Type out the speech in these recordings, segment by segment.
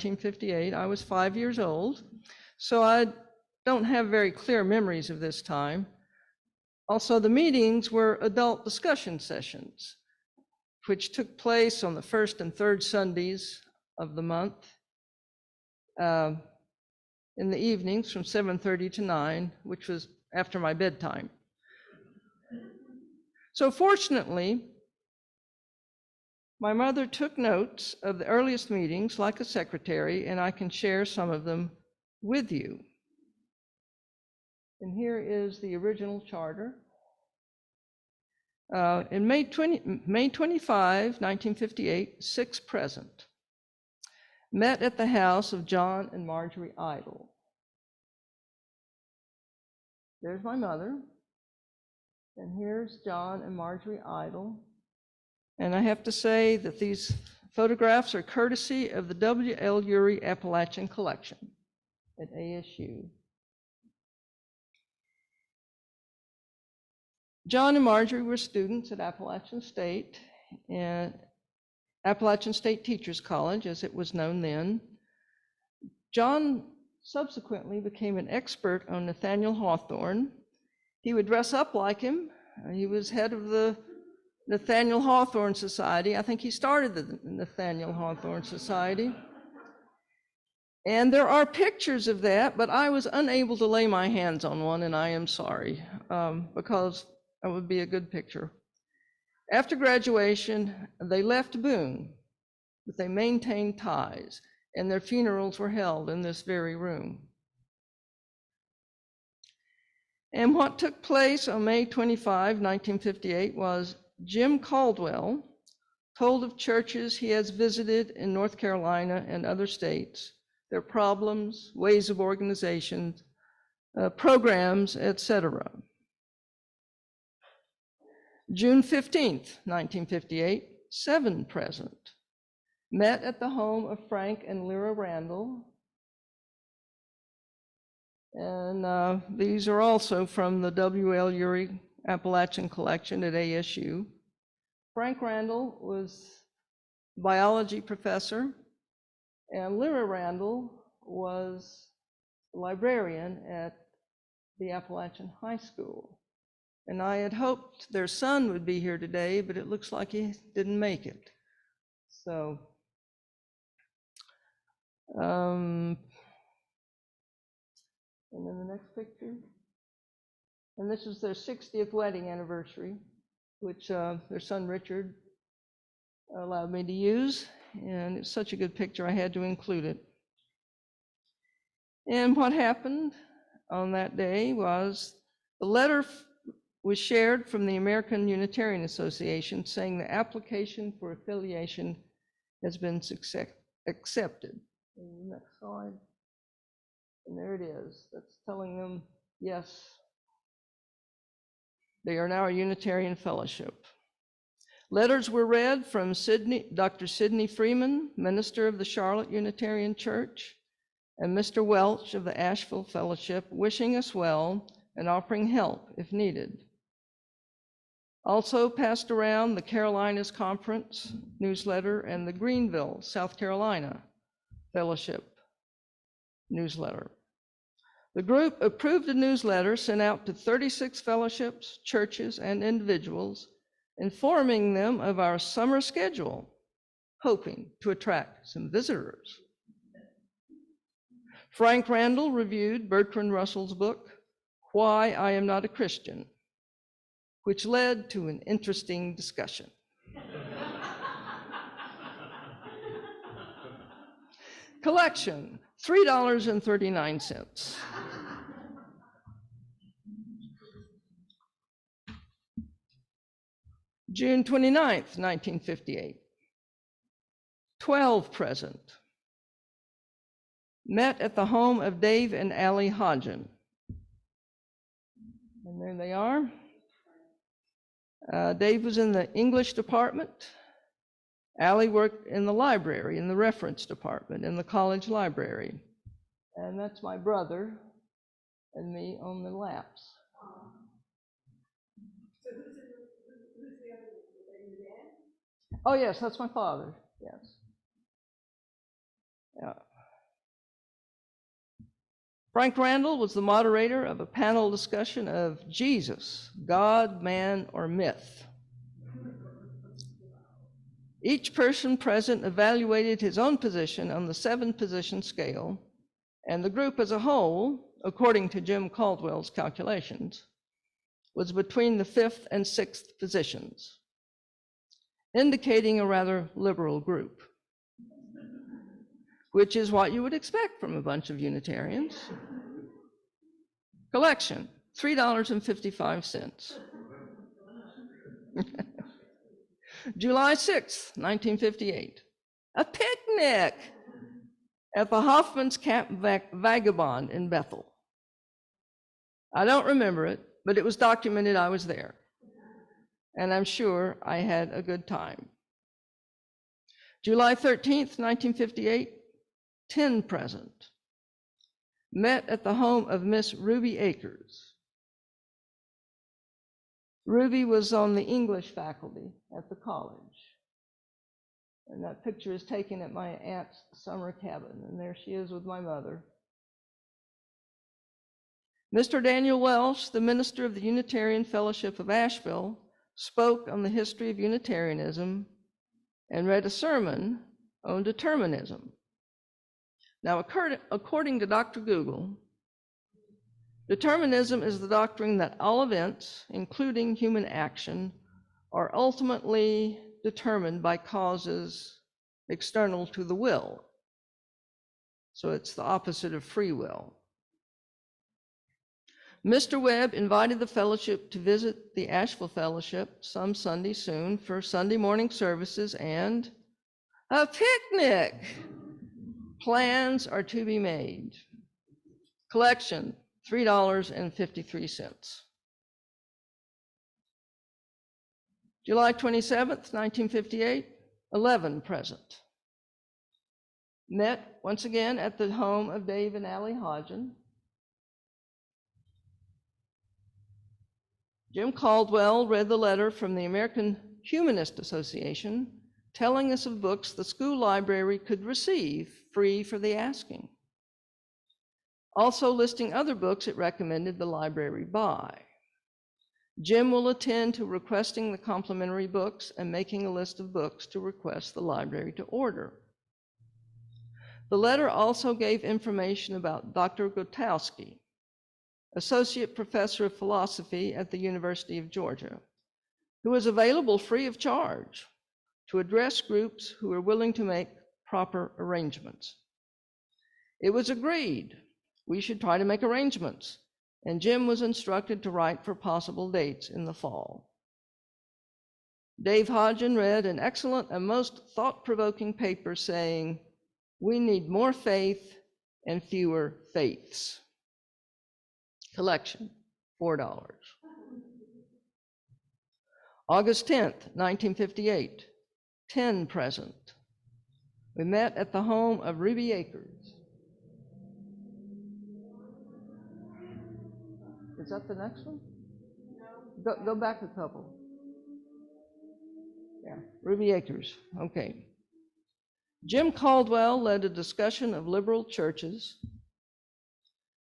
1958. I was 5 years old, so I don't have very clear memories of this time. Also, the meetings were adult discussion sessions, which took place on the first and third Sundays of the month in the evenings from 7:30 to 9, which was after my bedtime. So fortunately, my mother took notes of the earliest meetings like a secretary, and I can share some of them with you. And here is the original charter. In May 25, 1958, 6 present. Met at the house of John and Marjorie Idle. There's my mother, and here's John and Marjorie Idle. And I have to say that these photographs are courtesy of the W.L. Urey Appalachian Collection at ASU. John and Marjorie were students at Appalachian State, and Appalachian State Teachers College, as it was known then. John subsequently became an expert on Nathaniel Hawthorne. He would dress up like him. He was head of the Nathaniel Hawthorne Society. I think he started the Nathaniel Hawthorne Society. And there are pictures of that, but I was unable to lay my hands on one, and I am sorry, because that would be a good picture. After graduation, they left Boone, but they maintained ties, and their funerals were held in this very room. And what took place on May 25, 1958 was Jim Caldwell told of churches he has visited in North Carolina and other states, their problems, ways of organization, programs, etc. June 15th, 1958, 7 present. Met at the home of Frank and Lyra Randall. And these are also from the W.L. Urey Appalachian Collection at ASU. Frank Randall was a biology professor, and Lyra Randall was a librarian at the Appalachian High School. And I had hoped their son would be here today, but it looks like he didn't make it. So, and then the next picture. And this is their 60th wedding anniversary, which their son Richard allowed me to use. And it's such a good picture, I had to include it. And what happened on that day was the letter was shared from the American Unitarian Association saying the application for affiliation has been accepted. Next slide. And there it is. That's telling them, yes, they are now a Unitarian Fellowship. Letters were read from Dr. Sidney Freeman, minister of the Charlotte Unitarian Church, and Mr. Welch of the Asheville Fellowship, wishing us well and offering help if needed. Also passed around the Carolinas Conference newsletter and the Greenville, South Carolina Fellowship newsletter. The group approved a newsletter sent out to 36 fellowships, churches, and individuals, informing them of our summer schedule, hoping to attract some visitors. Frank Randall reviewed Bertrand Russell's book, Why I Am Not a Christian, which led to an interesting discussion. Collection, $3.39. June 29th, 1958, 12 present. Met at the home of Dave and Allie Hodgen. And there they are. Dave was in the English department. Allie worked in the library, in the reference department, in the college library. And that's my brother and me on the laps. Oh yes, that's my father, yes. Yeah. Frank Randall was the moderator of a panel discussion of Jesus, God, man, or myth. Each person present evaluated his own position on the 7-position scale, and the group as a whole, according to Jim Caldwell's calculations, was between the 5th and 6th positions, indicating a rather liberal group, which is what you would expect from a bunch of Unitarians. Collection, $3.55. July 6th, 1958, a picnic at the Hoffman's Camp Vagabond in Bethel. I don't remember it, but it was documented I was there, and I'm sure I had a good time. July 13th, 1958, 10 present. Met at the home of Miss Ruby Akers. Ruby was on the English faculty at the college. And that picture is taken at my aunt's summer cabin, and there she is with my mother. Mr. Daniel Welsh, the minister of the Unitarian Fellowship of Asheville, spoke on the history of Unitarianism and read a sermon on determinism. Now, according to Dr. Google, determinism is the doctrine that all events, including human action, are ultimately determined by causes external to the will. So it's the opposite of free will. Mr. Webb invited the fellowship to visit the Asheville Fellowship some Sunday soon for Sunday morning services and a picnic. Plans are to be made. Collection, $3.53. July 27th, 1958, 11 present. Met once again at the home of Dave and Allie Hodgen. Jim Caldwell read the letter from the American Humanist Association telling us of books the school library could receive free for the asking. Also listing other books it recommended the library buy. Jim will attend to requesting the complimentary books and making a list of books to request the library to order. The letter also gave information about Dr. Gutowski, Associate Professor of Philosophy at the University of Georgia, who is available free of charge to address groups who are willing to make proper arrangements. It was agreed we should try to make arrangements, and Jim was instructed to write for possible dates in the fall. Dave Hodgen read an excellent and most thought-provoking paper saying, "We need more faith and fewer faiths." Collection, $4. August 10th, 1958, 10 present. We met at the home of Ruby Akers. Is that the next one? No. Go back a couple. Yeah, Ruby Akers, okay. Jim Caldwell led a discussion of liberal churches,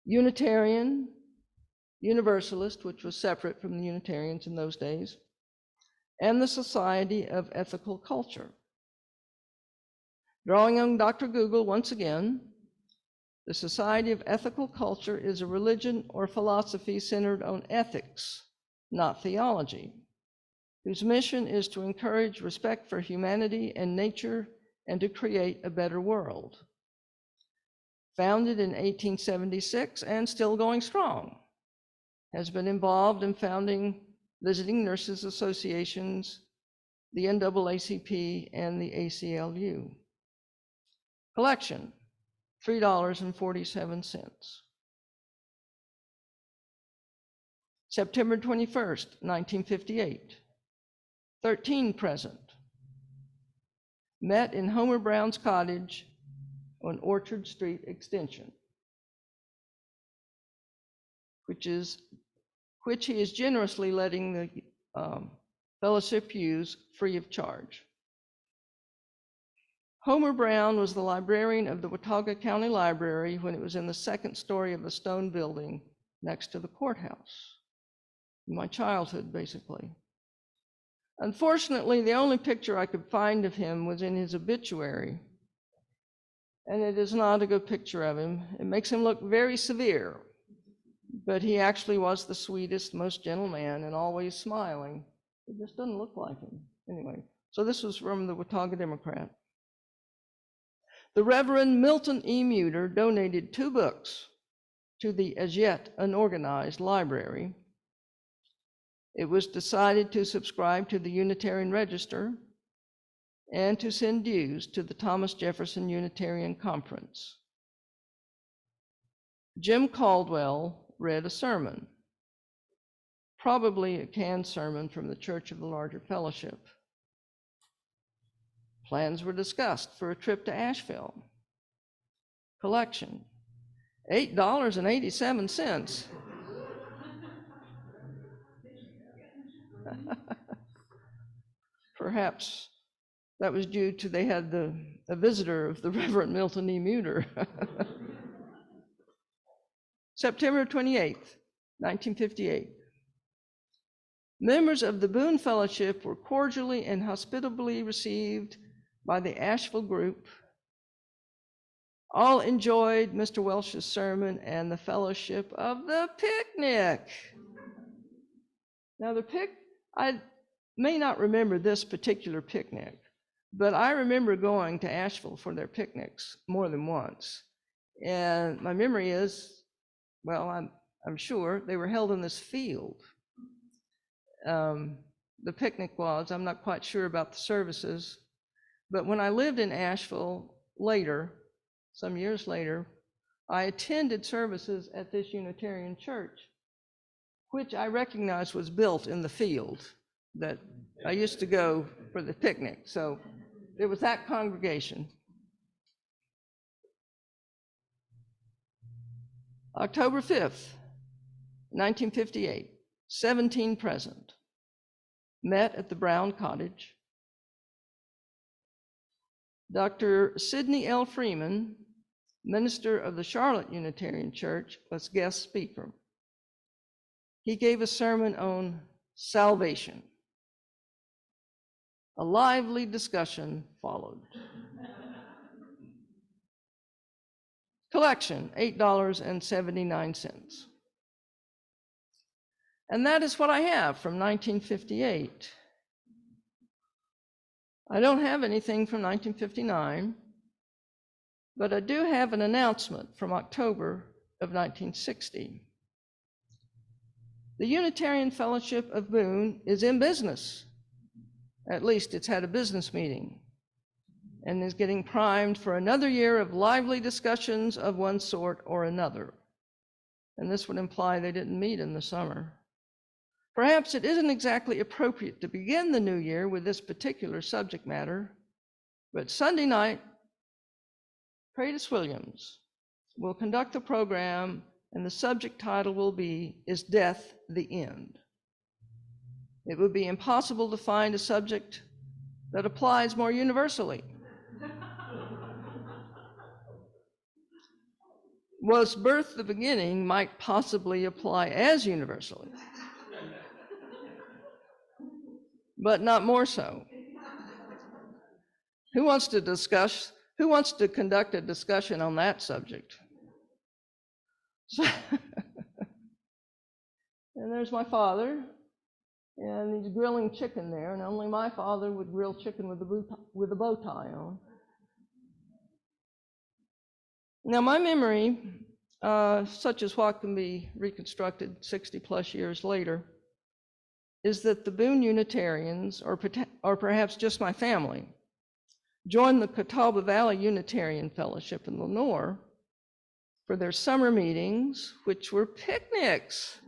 Unitarian, Universalist, which was separate from the Unitarians in those days, and the Society of Ethical Culture. Drawing on Dr. Google once again, the Society of Ethical Culture is a religion or philosophy centered on ethics, not theology, whose mission is to encourage respect for humanity and nature and to create a better world. Founded in 1876 and still going strong, has been involved in founding visiting nurses associations, the NAACP, and the ACLU. Collection, $3.47. September 21st, 1958, 13 present. Met in Homer Brown's cottage on Orchard Street Extension, which he is generously letting the fellowship use free of charge. Homer Brown was the librarian of the Watauga County Library when it was in the second story of the stone building next to the courthouse. In my childhood, basically. Unfortunately, the only picture I could find of him was in his obituary, and it is not a good picture of him. It makes him look very severe, but he actually was the sweetest, most gentle man and always smiling. It just doesn't look like him. Anyway, so this was from the Watauga Democrat. The Reverend Milton E. Muter donated 2 books to the as yet unorganized library. It was decided to subscribe to the Unitarian Register and to send dues to the Thomas Jefferson Unitarian Conference. Jim Caldwell read a sermon, probably a canned sermon from the Church of the Larger Fellowship. Plans were discussed for a trip to Asheville. Collection, $8.87. Perhaps that was due to they had a visitor of the Reverend Milton E. Muter. September 28th, 1958. Members of the Boone Fellowship were cordially and hospitably received by the Asheville group. All enjoyed Mr. Welsh's sermon and the fellowship of the picnic. Now I may not remember this particular picnic, but I remember going to Asheville for their picnics more than once. And my memory is, well, I'm sure they were held in this field. The picnic was, I'm not quite sure about the services, but when I lived in Asheville later, some years later, I attended services at this Unitarian church, which I recognized was built in the field that I used to go for the picnic. So it was that congregation. October 5th, 1958, 17 present, met at the Brown Cottage. Dr. Sidney L. Freeman, minister of the Charlotte Unitarian Church, was guest speaker. He gave a sermon on salvation. A lively discussion followed. Collection, $8.79. And that is what I have from 1958. I don't have anything from 1959, but I do have an announcement from October of 1960. The Unitarian Fellowship of Boone is in business. At least it's had a business meeting and is getting primed for another year of lively discussions of one sort or another. And this would imply they didn't meet in the summer. Perhaps it isn't exactly appropriate to begin the new year with this particular subject matter, but Sunday night, Sophie Willliams will conduct the program, and the subject title will be, Is Death the End? It would be impossible to find a subject that applies more universally. Was birth the beginning might possibly apply as universally, but not more so. Who wants to conduct a discussion on that subject? And there's my father, and he's grilling chicken there, and only my father would grill chicken with a bow tie on. Now, my memory, such as what can be reconstructed 60 plus years later, is that the Boone Unitarians, or perhaps just my family, joined the Catawba Valley Unitarian Fellowship in Lenoir for their summer meetings, which were picnics.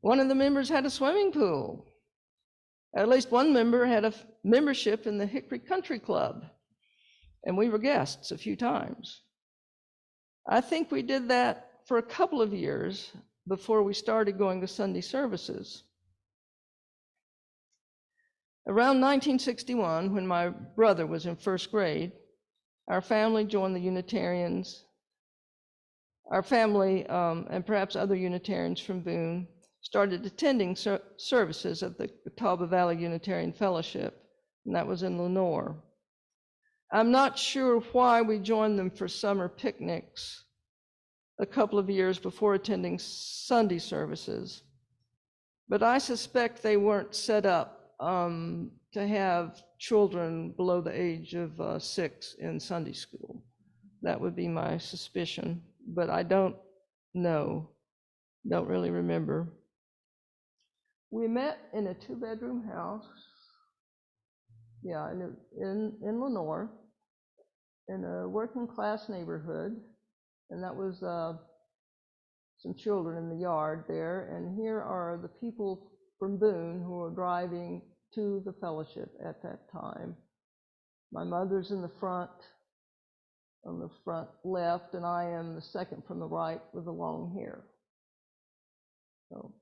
One of the members had a swimming pool. At least one member had a membership in the Hickory Country Club, and we were guests a few times. I think we did that for a couple of years before we started going to Sunday services. Around 1961, when my brother was in first grade, our family joined the Unitarians. Our family, and perhaps other Unitarians from Boone, started attending services at the Catawba Valley Unitarian Fellowship, and that was in Lenoir. I'm not sure why we joined them for summer picnics a couple of years before attending Sunday services, but I suspect they weren't set up to have children below the age of 6 in Sunday school. That would be my suspicion, but I don't know, don't really remember. We met in a 2-bedroom house, in Lenoir, in a working class neighborhood, and that was some children in the yard there. And here are the people from Boone who were driving to the fellowship at that time. My mother's in the front, on the front left, and I am the second from the right with the long hair. So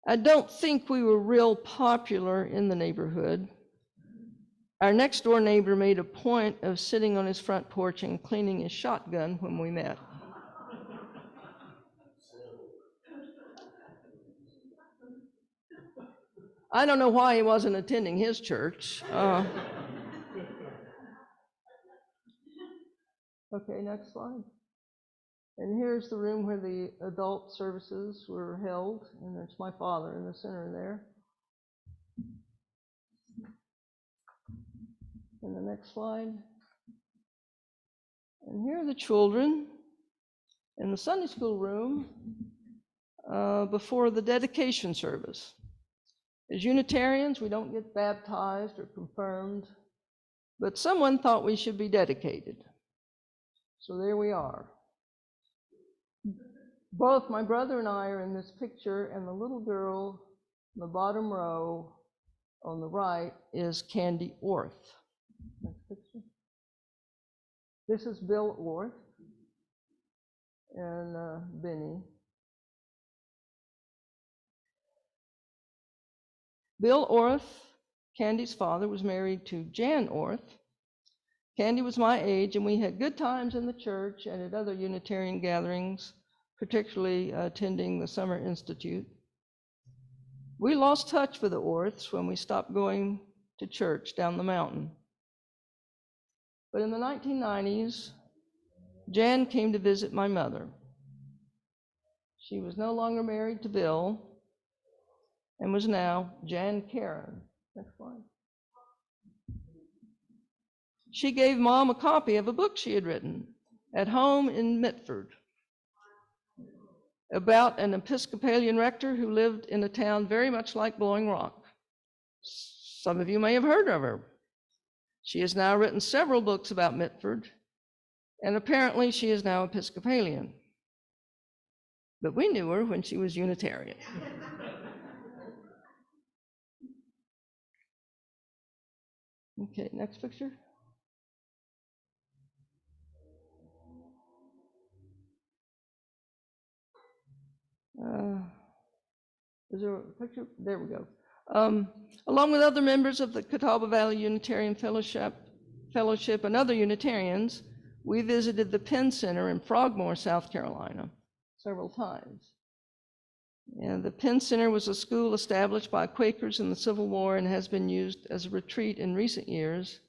I don't think we were real popular in the neighborhood. Our next door neighbor made a point of sitting on his front porch and cleaning his shotgun when we met. I don't know why he wasn't attending his church. Okay, next slide. And here's the room where the adult services were held, and there's my father in the center there. And the next slide. And here are the children in the Sunday school room before the dedication service. As Unitarians, we don't get baptized or confirmed, but someone thought we should be dedicated. So there we are. Both my brother and I are in this picture, and the little girl in the bottom row on the right is Candy Orth. Next picture. This is Bill Orth and Benny. Bill Orth, Candy's father, was married to Jan Orth. Candy was my age, and we had good times in the church and at other Unitarian gatherings, particularly attending the Summer Institute. We lost touch with the Orths when we stopped going to church down the mountain. But in the 1990s, Jan came to visit my mother. She was no longer married to Bill and was now Jan Karen. Next slide. She gave Mom a copy of a book she had written at home in Mitford about an Episcopalian rector who lived in a town very much like Blowing Rock. Some of you may have heard of her. She has now written several books about Mitford, and apparently she is now Episcopalian. But we knew her when she was Unitarian. Okay, next picture. Is there a picture? There we go. Along with other members of the Catawba Valley Unitarian Fellowship and other Unitarians, we visited the Penn Center in Frogmore, South Carolina, several times. And the Penn Center was a school established by Quakers in the Civil War and has been used as a retreat in recent years,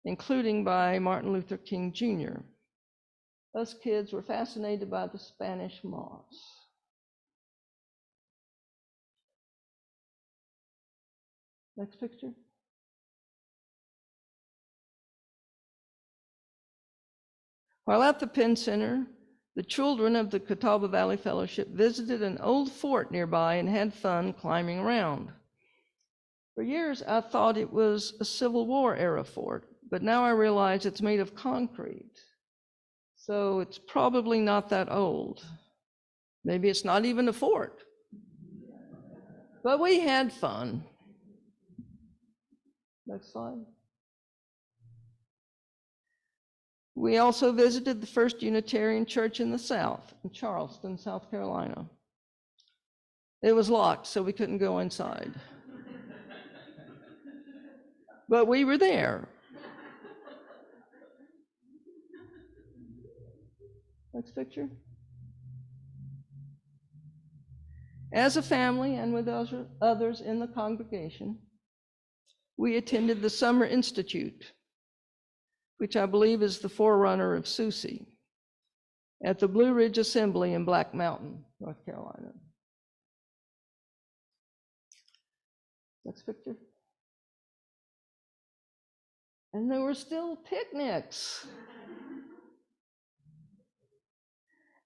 including by Martin Luther King Jr. Us kids were fascinated by the Spanish moss. Next picture. While at the Penn Center, the children of the Catawba Valley Fellowship visited an old fort nearby and had fun climbing around. For years, I thought it was a Civil War era fort, but now I realize it's made of concrete. So it's probably not that old. Maybe it's not even a fort. But we had fun. Next slide. We also visited the first Unitarian church in the South, in Charleston, South Carolina. It was locked, so we couldn't go inside. But we were there. Next picture. As a family and with others in the congregation, we attended the Summer Institute, which I believe is the forerunner of SUSE, at the Blue Ridge Assembly in Black Mountain, North Carolina. Next picture. And there were still picnics.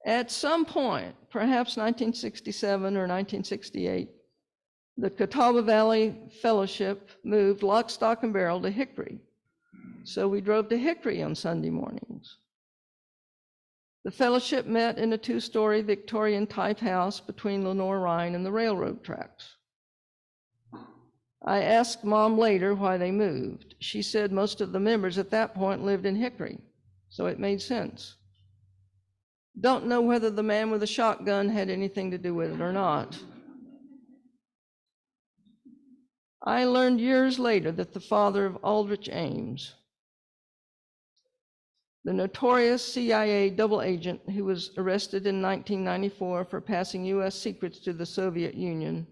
At some point, perhaps 1967 or 1968, the Catawba Valley Fellowship moved lock, stock, and barrel to Hickory. So we drove to Hickory on Sunday mornings. The fellowship met in a 2-story Victorian-type house between Lenore Rhine and the railroad tracks. I asked Mom later why they moved. She said most of the members at that point lived in Hickory, so it made sense. Don't know whether the man with the shotgun had anything to do with it or not. I learned years later that the father of Aldrich Ames, the notorious CIA double agent who was arrested in 1994 for passing US secrets to the Soviet Union,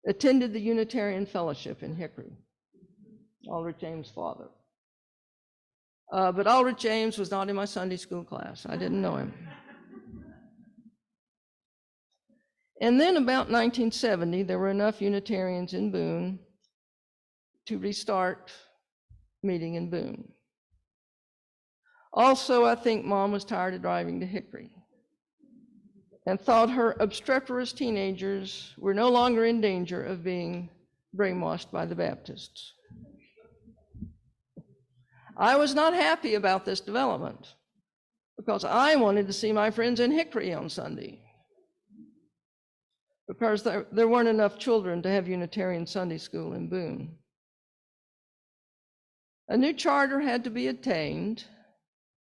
attended the Unitarian Fellowship in Hickory, Aldrich Ames' father. But Aldrich James was not in my Sunday school class. I didn't know him. And then about 1970, there were enough Unitarians in Boone to restart meeting in Boone. Also, I think Mom was tired of driving to Hickory and thought her obstreperous teenagers were no longer in danger of being brainwashed by the Baptists. I was not happy about this development because I wanted to see my friends in Hickory on Sunday, because there weren't enough children to have Unitarian Sunday school in Boone. A new charter had to be obtained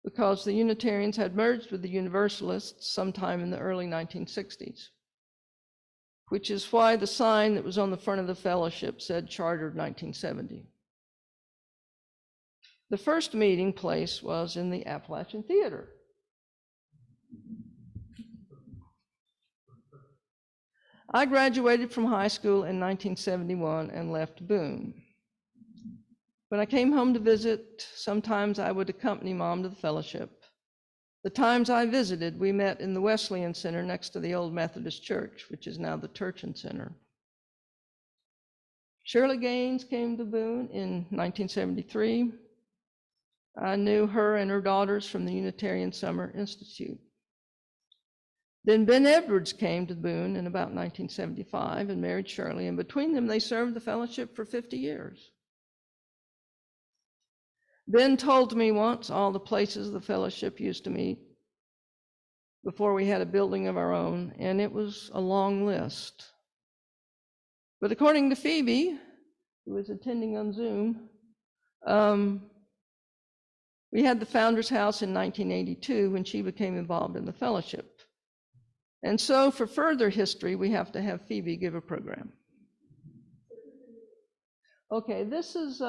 because the Unitarians had merged with the Universalists sometime in the early 1960s, which is why the sign that was on the front of the fellowship said Chartered 1970. The first meeting place was in the Appalachian Theater. I graduated from high school in 1971 and left Boone. When I came home to visit, sometimes I would accompany Mom to the fellowship. The times I visited, we met in the Wesleyan Center next to the old Methodist Church, which is now the Turchin Center. Shirley Gaines came to Boone in 1973. I knew her and her daughters from the Unitarian Summer Institute. Then Ben Edwards came to Boone in about 1975 and married Shirley, and between them they served the fellowship for 50 years. Ben told me once all the places the fellowship used to meet before we had a building of our own, and it was a long list. But according to Phoebe, who was attending on Zoom, we had the Founders House in 1982 when she became involved in the fellowship. And so for further history, we have to have Phoebe give a program. Okay, this is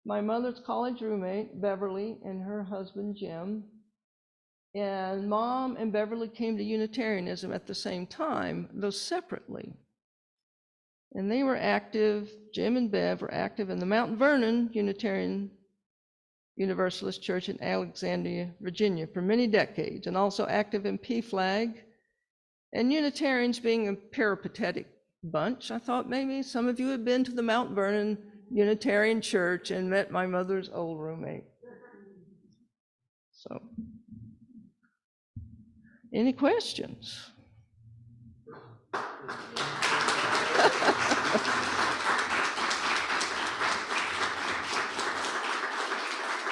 my mother's college roommate, Beverly, and her husband, Jim. And Mom and Beverly came to Unitarianism at the same time, though separately. And they were active, Jim and Bev were active in the Mount Vernon Unitarian Universalist Church in Alexandria, Virginia for many decades, and also active in PFLAG. And Unitarians being a peripatetic bunch, I thought maybe some of you had been to the Mount Vernon Unitarian Church and met my mother's old roommate. So, any questions?